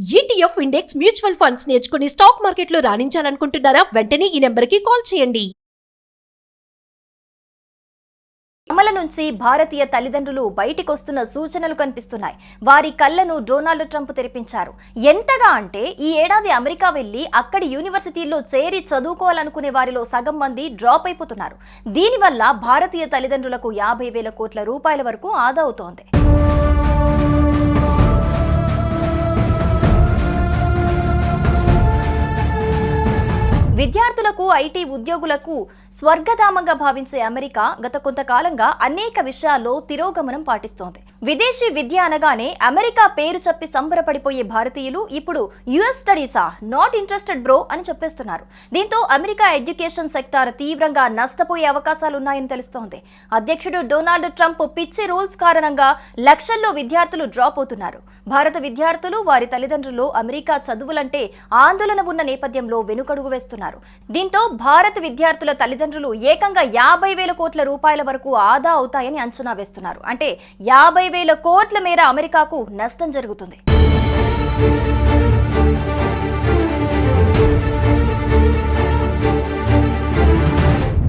ETF index mutual funds నేర్చుకుని stock మార్కెట్లో రాణించాలనుకుంటున్నారా? వెంటనే ఈ నెంబర్కి కాల్ చేయండి. అమల నుంచి భారతీయ తల్లిదండ్రులు బయటికొస్తున్న సూచనలు కనిపిస్తున్నాయి. వారి కళ్ళను డొనాల్డ్ ట్రంప్ తెరిపించారు. ఎంతగా అంటే ఈ ఏడాది అమెరికా వెళ్లి అక్కడి యూనివర్సిటీల్లో చేరి చదువుకోవాలనుకునే వారిలో సగం మంది డ్రాప్ అయిపోతున్నారు. దీనివల్ల భారతీయ తల్లిదండ్రులకు 50,000 కోట్ల రూపాయల వరకు ఆదా అవుతోంది. విద్యార్థులకు, ఐటీ ఉద్యోగులకు స్వర్గధామంగా భావించే అమెరికా గత కొంతకాలంగా అనేక విషయాల్లో తిరోగమనం పాటిస్తోంది. విదేశీ విద్య అనగానే అమెరికా పేరు చెప్పి సంబరపడిపోయే భారతీయులు ఇప్పుడు యుఎస్ స్టడీసా, నాట్ ఇంట్రెస్టెడ్ బ్రో అని చెప్పేస్తున్నారు. దీంతో అమెరికా ఎడ్యుకేషన్ సెక్టార్ తీవ్రంగా నష్టపోయే అవకాశాలున్నాయని తెలుస్తోంది. అధ్యక్షుడు డొనాల్డ్ ట్రంప్ పిచ్చి రూల్స్ కారణంగా లక్షల్లో విద్యార్థులు డ్రాప్ అవుతున్నారు. భారత విద్యార్థులు, వారి తల్లిదండ్రులు అమెరికా చదువులంటే ఆందోళన ఉన్న నేపథ్యంలో వెనుకడుగు వేస్తున్నారు. దీంతో భారత విద్యార్థుల తల్లిదండ్రులు ఏకంగా 50,000 కోట్ల రూపాయల వరకు ఆదా అవుతాయని అంచనా వేస్తున్నారు. అంటే 50,000 కోట్ల మేర అమెరికాకు నష్టం జరుగుతుంది.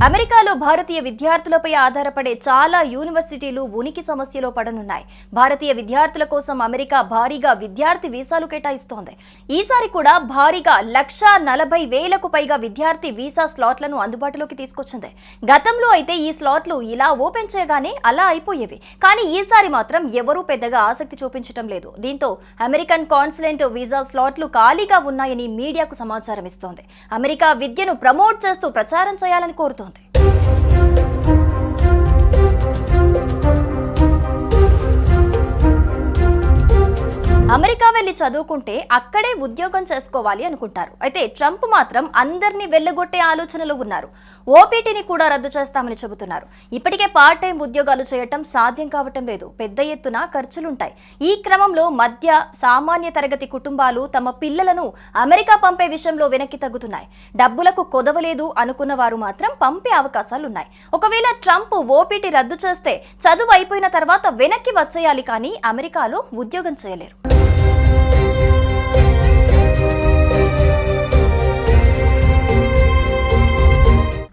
అమెరికాలో భారతీయ విద్యార్థులపై ఆధారపడే చాలా యూనివర్సిటీలు ఉనికి సమస్యలో పడనున్నాయి. భారతీయ విద్యార్థుల కోసం అమెరికా భారీగా విద్యార్థి వీసాలు కేటాయిస్తోంది. ఈసారి కూడా భారీగా 140,000కు పైగా విద్యార్థి వీసా స్లాట్లను అందుబాటులోకి తీసుకొచ్చింది. గతంలో అయితే ఈ స్లాట్లు ఇలా ఓపెన్ చేయగానే అలా అయిపోయేవి. కానీ ఈసారి మాత్రం ఎవరూ పెద్దగా ఆసక్తి చూపించడం లేదు. దీంతో అమెరికన్ కాన్సులేట్ వీసా స్లాట్లు ఖాళీగా ఉన్నాయని మీడియాకు సమాచారం ఇస్తోంది. అమెరికా విద్యను ప్రమోట్ చేస్తూ ప్రచారం చేయాలని కోరుతోంది. అమెరికా వెళ్లి చదువుకుంటే అక్కడే ఉద్యోగం చేసుకోవాలి అనుకుంటారు. అయితే ట్రంప్ మాత్రం అందరినీ వెళ్లగొట్టే ఆలోచనలో ఉన్నారు. ఓపీటీని కూడా రద్దు చేస్తామని చెబుతున్నారు. ఇప్పటికే పార్ట్ టైం ఉద్యోగాలు చేయటం సాధ్యం కావటం లేదు. పెద్ద ఎత్తున ఖర్చులుంటాయి. ఈ క్రమంలో మధ్య సామాన్య తరగతి కుటుంబాలు తమ పిల్లలను అమెరికా పంపే విషయంలో వెనక్కి తగ్గుతున్నాయి. డబ్బులకు కొదవలేదు అనుకున్న వారు మాత్రం పంపే అవకాశాలున్నాయి. ఒకవేళ ట్రంప్ ఓపీటీ రద్దు చేస్తే చదువు అయిపోయిన తర్వాత వెనక్కి వచ్చేయాలి, కానీ అమెరికాలో ఉద్యోగం చేయలేరు.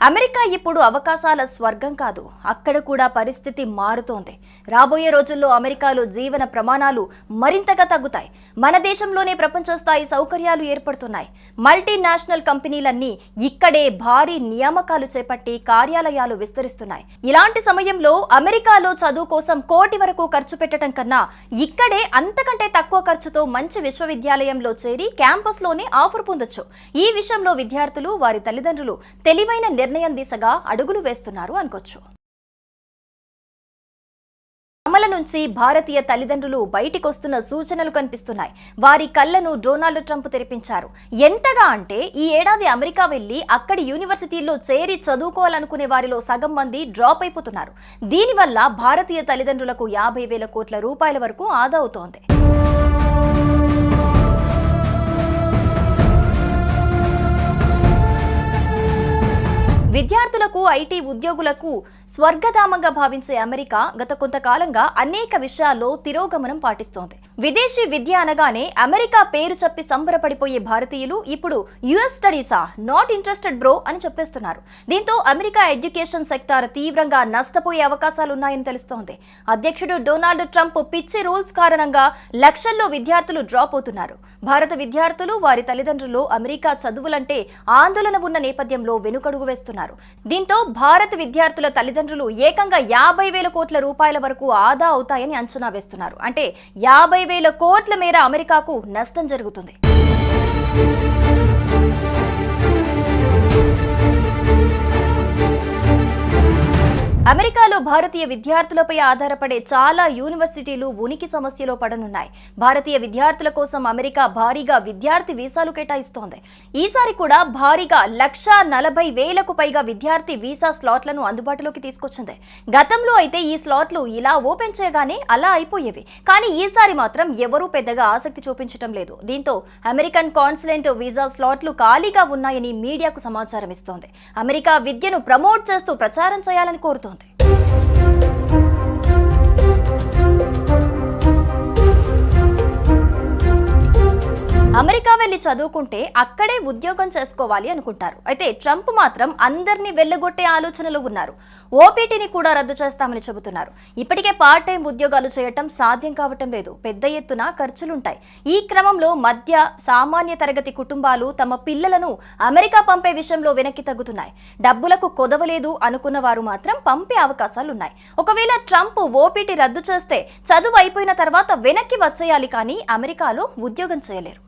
అమెరికా ఇప్పుడు అవకాశాల స్వర్గం కాదు. అక్కడ కూడా పరిస్థితి మారుతోంది. రాబోయే రోజుల్లో అమెరికాలో జీవన ప్రమాణాలు మరింతగా తగ్గుతాయి. మన దేశంలోనే ప్రపంచ స్థాయి సౌకర్యాలు ఏర్పడుతున్నాయి. మల్టీనేషనల్ కంపెనీలన్నీ ఇక్కడే భారీ నియామకాలు చేపట్టి కార్యాలయాలు విస్తరిస్తున్నాయి. ఇలాంటి సమయంలో అమెరికాలో చదువు కోసం కోటి వరకు ఖర్చు పెట్టడం కన్నా ఇక్కడే అంతకంటే తక్కువ ఖర్చుతో మంచి విశ్వవిద్యాలయంలో చేరి క్యాంపస్లోనే ఆఫర్ పొందొచ్చు. ఈ విషయంలో విద్యార్థులు, వారి తల్లిదండ్రులు తెలివైన నిర్ణయం దిశగా అడుగులు వేస్తున్నారు అనుకోవచ్చు. అమల నుంచి భారతీయ తల్లిదండ్రులు బయటికొస్తున్న సూచనలు కనిపిస్తున్నాయి. వారి కళ్ళను డొనాల్డ్ ట్రంప్ తెరిపించారు. ఎంతగా అంటే ఈ ఏడాది అమెరికా వెళ్లి అక్కడి యూనివర్సిటీల్లో చేరి చదువుకోవాలనుకునే వారిలో సగం మంది డ్రాప్ అయిపోతున్నారు. దీనివల్ల భారతీయ తల్లిదండ్రులకు 50,000 కోట్ల రూపాయల వరకు ఆదా అవుతోంది. విద్యార్థులకు, ఐటీ ఉద్యోగులకు స్వర్గధామంగా భావించే అమెరికా గత కొంతకాలంగా అనేక విషయాల్లో తిరోగమనం పాటిస్తోంది. విదేశీ విద్య అనగానే అమెరికా పేరు చెప్పి సంబరపడిపోయే భారతీయులు ఇప్పుడు యుఎస్ స్టడీసా, నాట్ ఇంట్రెస్టెడ్ బ్రో అని చెప్పేస్తున్నారు. దీంతో అమెరికా ఎడ్యుకేషన్ సెక్టార్ తీవ్రంగా నష్టపోయే అవకాశాలున్నాయని తెలుస్తోంది. అధ్యక్షుడు డొనాల్డ్ ట్రంప్ పిచ్చి రూల్స్ కారణంగా లక్షల్లో విద్యార్థులు డ్రాప్ అవుతున్నారు. భారత విద్యార్థులు, వారి తల్లిదండ్రులు అమెరికా చదువులంటే ఆందోళన ఉన్న నేపథ్యంలో వెనుకడుగు వేస్తున్నారు. దీంతో భారత విద్యార్థుల తల్లిదండ్రులు ఏకంగా 50,000 కోట్ల రూపాయల వరకు ఆదా అవుతాయని అంచనా వేస్తున్నారు. అంటే 50,000 కోట్ల మేర అమెరికాకు నష్టం జరుగుతుంది. అమెరికాలో భారతీయ విద్యార్థులపై ఆధారపడే చాలా యూనివర్సిటీలు ఉనికి సమస్యలో పడనున్నాయి. భారతీయ విద్యార్థుల కోసం అమెరికా భారీగా విద్యార్థి వీసాలు కేటాయిస్తోంది. ఈసారి కూడా భారీగా 140,000కు పైగా విద్యార్థి వీసా స్లాట్లను అందుబాటులోకి తీసుకొచ్చింది. గతంలో అయితే ఈ స్లాట్లు ఇలా ఓపెన్ చేయగానే అలా అయిపోయేవి. కానీ ఈసారి మాత్రం ఎవరూ పెద్దగా ఆసక్తి చూపించడం లేదు. దీంతో అమెరికన్ కాన్సులేట్ వీసా స్లాట్లు ఖాళీగా ఉన్నాయని మీడియాకు సమాచారం ఇస్తోంది. అమెరికా విద్యను ప్రమోట్ చేస్తూ ప్రచారం చేయాలని కోరుతోంది. అమెరికా వెళ్లి చదువుకుంటే అక్కడే ఉద్యోగం చేసుకోవాలి అనుకుంటారు. అయితే ట్రంప్ మాత్రం అందరినీ వెళ్లగొట్టే ఆలోచనలో ఉన్నారు. ఓపీటీని కూడా రద్దు చేస్తామని చెబుతున్నారు. ఇప్పటికే పార్ట్ టైం ఉద్యోగాలు చేయటం సాధ్యం కావటం లేదు. పెద్ద ఎత్తున ఖర్చులుంటాయి. ఈ క్రమంలో మధ్య సామాన్య తరగతి కుటుంబాలు తమ పిల్లలను అమెరికా పంపే విషయంలో వెనక్కి తగ్గుతున్నాయి. డబ్బులకు కొదవలేదు అనుకున్న వారు మాత్రం పంపే అవకాశాలున్నాయి. ఒకవేళ ట్రంప్ ఓపీటీ రద్దు చేస్తే చదువు అయిపోయిన తర్వాత వెనక్కి వచ్చేయాలి, కానీ అమెరికాలో ఉద్యోగం చేయలేరు.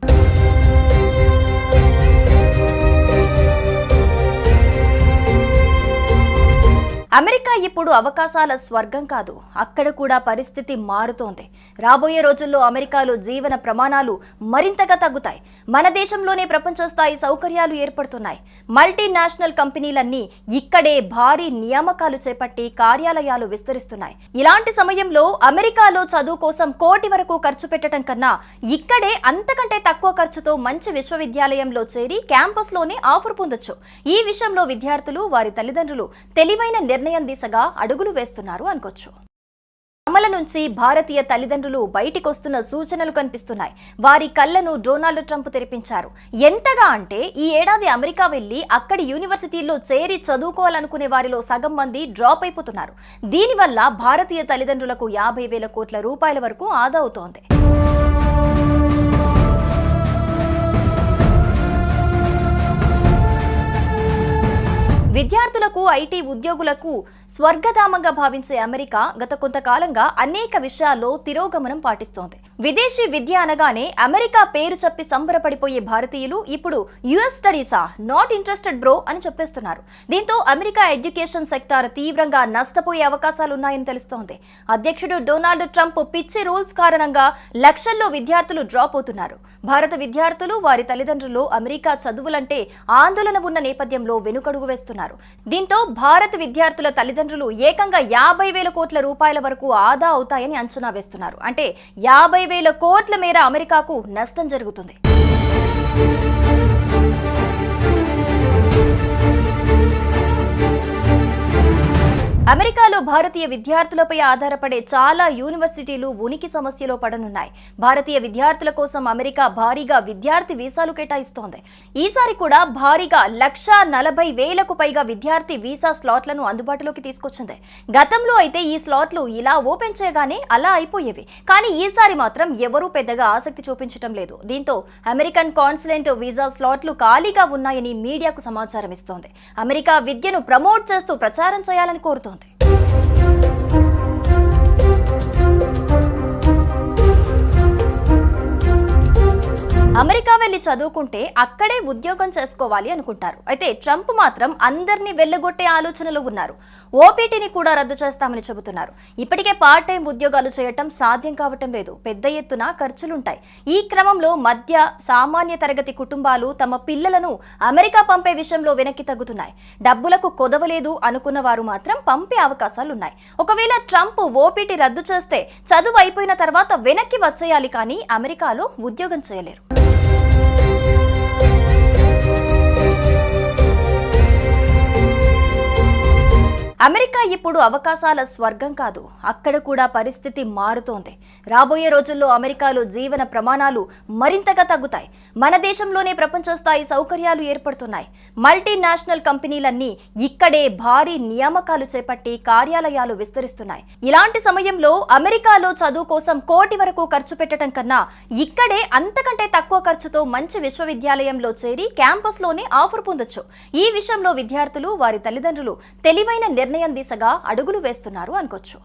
అమెరికా ఇప్పుడు అవకాశాల స్వర్గం కాదు. అక్కడ కూడా పరిస్థితి మారుతోంది. రాబోయే రోజుల్లో అమెరికాలో జీవన ప్రమాణాలు మరింతగా తగ్గుతాయి. మన దేశంలోనే ప్రపంచ స్థాయి సౌకర్యాలు ఏర్పడుతున్నాయి. మల్టీనేషనల్ కంపెనీలన్నీ ఇక్కడే భారీ నియామకాలు చేపట్టి కార్యాలయాలు విస్తరిస్తున్నాయి. ఇలాంటి సమయంలో అమెరికాలో చదువు కోసం కోటి వరకు ఖర్చు పెట్టడం కన్నా ఇక్కడే అంతకంటే తక్కువ ఖర్చుతో మంచి విశ్వవిద్యాలయంలో చేరి క్యాంపస్లోనే ఆఫర్ పొందొచ్చు. ఈ విషయంలో విద్యార్థులు, వారి తల్లిదండ్రులు తెలివైన నిర్ణయం దిశగా అడుగులు వేస్తున్నారు అనుకోవచ్చు. అమల నుంచి భారతీయ తల్లిదండ్రులు బయటికొస్తున్న సూచనలు కనిపిస్తున్నాయి. వారి కళ్లను డొనాల్డ్ ట్రంప్ తెరిపించారు. ఎంతగా అంటే ఈ ఏడాది అమెరికా వెళ్లి అక్కడి యూనివర్సిటీల్లో చేరి చదువుకోవాలనుకునే వారిలో సగం మంది డ్రాప్ అయిపోతున్నారు. దీనివల్ల భారతీయ తల్లిదండ్రులకు 50,000 కోట్ల రూపాయల వరకు ఆదా అవుతోంది. విద్యార్థులకు, ఐటీ ఉద్యోగులకు స్వర్గధామంగా భావించే అమెరికా గత కొంతకాలంగా అనేక విషయాల్లో తిరోగమనం పాటిస్తోంది. విదేశీ విద్య అనగానే అమెరికా పేరు చెప్పి సంబరపడిపోయే భారతీయులు ఇప్పుడు యుఎస్ స్టడీసా, నాట్ ఇంట్రెస్టెడ్ బ్రో అని చెప్పేస్తున్నారు. దీంతో అమెరికా ఎడ్యుకేషన్ సెక్టార్ తీవ్రంగా నష్టపోయే అవకాశాలున్నాయని తెలుస్తోంది. అధ్యక్షుడు డొనాల్డ్ ట్రంప్ పిచ్చి రూల్స్ కారణంగా లక్షల్లో విద్యార్థులు డ్రాప్ అవుతున్నారు. భారత విద్యార్థులు, వారి తల్లిదండ్రులు అమెరికా చదువులంటే ఆందోళన ఉన్న నేపథ్యంలో వెనుకడుగు వేస్తున్నారు. దీంతో భారత విద్యార్థుల తల్లిదండ్రులు ఏకంగా 50,000 కోట్ల రూపాయల వరకు ఆదా అవుతాయని అంచనా వేస్తున్నారు. అంటే 50,000 కోట్ల మేర అమెరికాకు నష్టం జరుగుతుంది. అమెరికాలో భారతీయ విద్యార్థులపై ఆధారపడే చాలా యూనివర్సిటీలు ఉనికి సమస్యలో పడనున్నాయి. భారతీయ విద్యార్థుల కోసం అమెరికా భారీగా విద్యార్థి వీసాలు కేటాయిస్తోంది. ఈసారి కూడా భారీగా 140,000కు పైగా విద్యార్థి వీసా స్లాట్లను అందుబాటులోకి తీసుకొచ్చింది. గతంలో అయితే ఈ స్లాట్లు ఇలా ఓపెన్ చేయగానే అలా అయిపోయేవి. కానీ ఈసారి మాత్రం ఎవరూ పెద్దగా ఆసక్తి చూపించడం లేదు. దీంతో అమెరికన్ కాన్సులేట్ వీసా స్లాట్లు ఖాళీగా ఉన్నాయని మీడియాకు సమాచారం ఇస్తోంది. అమెరికా విద్యను ప్రమోట్ చేస్తూ ప్రచారం చేయాలని కోరుతోంది. అమెరికా వెళ్లి చదువుకుంటే అక్కడే ఉద్యోగం చేసుకోవాలి అనుకుంటారు. అయితే ట్రంప్ మాత్రం అందరినీ వెళ్లగొట్టే ఆలోచనలో ఉన్నారు. ఓపీటీని కూడా రద్దు చేస్తామని చెబుతున్నారు. ఇప్పటికే పార్ట్ టైం ఉద్యోగాలు చేయటం సాధ్యం కావటం లేదు. పెద్ద ఎత్తున ఖర్చులుంటాయి. ఈ క్రమంలో మధ్య సామాన్య తరగతి కుటుంబాలు తమ పిల్లలను అమెరికా పంపే విషయంలో వెనక్కి తగ్గుతున్నాయి. డబ్బులకు కొదవలేదు అనుకున్న వారు మాత్రం పంపే అవకాశాలున్నాయి. ఒకవేళ ట్రంప్ ఓపీటీ రద్దు చేస్తే చదువు అయిపోయిన తర్వాత వెనక్కి వచ్చేయాలి, కానీ అమెరికాలో ఉద్యోగం చేయలేరు. అమెరికా ఇప్పుడు అవకాశాల స్వర్గం కాదు. అక్కడ కూడా పరిస్థితి మారుతోంది. రాబోయే రోజుల్లో అమెరికాలో జీవన ప్రమాణాలు మరింతగా తగ్గుతాయి. మన దేశంలోనే ప్రపంచ స్థాయి సౌకర్యాలు ఏర్పడుతున్నాయి. మల్టీనేషనల్ కంపెనీలన్నీ ఇక్కడే భారీ నియామకాలు చేపట్టి కార్యాలయాలు విస్తరిస్తున్నాయి. ఇలాంటి సమయంలో అమెరికాలో చదువు కోసం కోటి వరకు ఖర్చు పెట్టడం కన్నా ఇక్కడే అంతకంటే తక్కువ ఖర్చుతో మంచి విశ్వవిద్యాలయంలో చేరి క్యాంపస్లోనే ఆఫర్ పొందొచ్చు. ఈ విషయంలో విద్యార్థులు, వారి తల్లిదండ్రులు తెలివైన నిర్ణయం దిశగా అడుగులు వేస్తున్నారు అనుకోవచ్చు.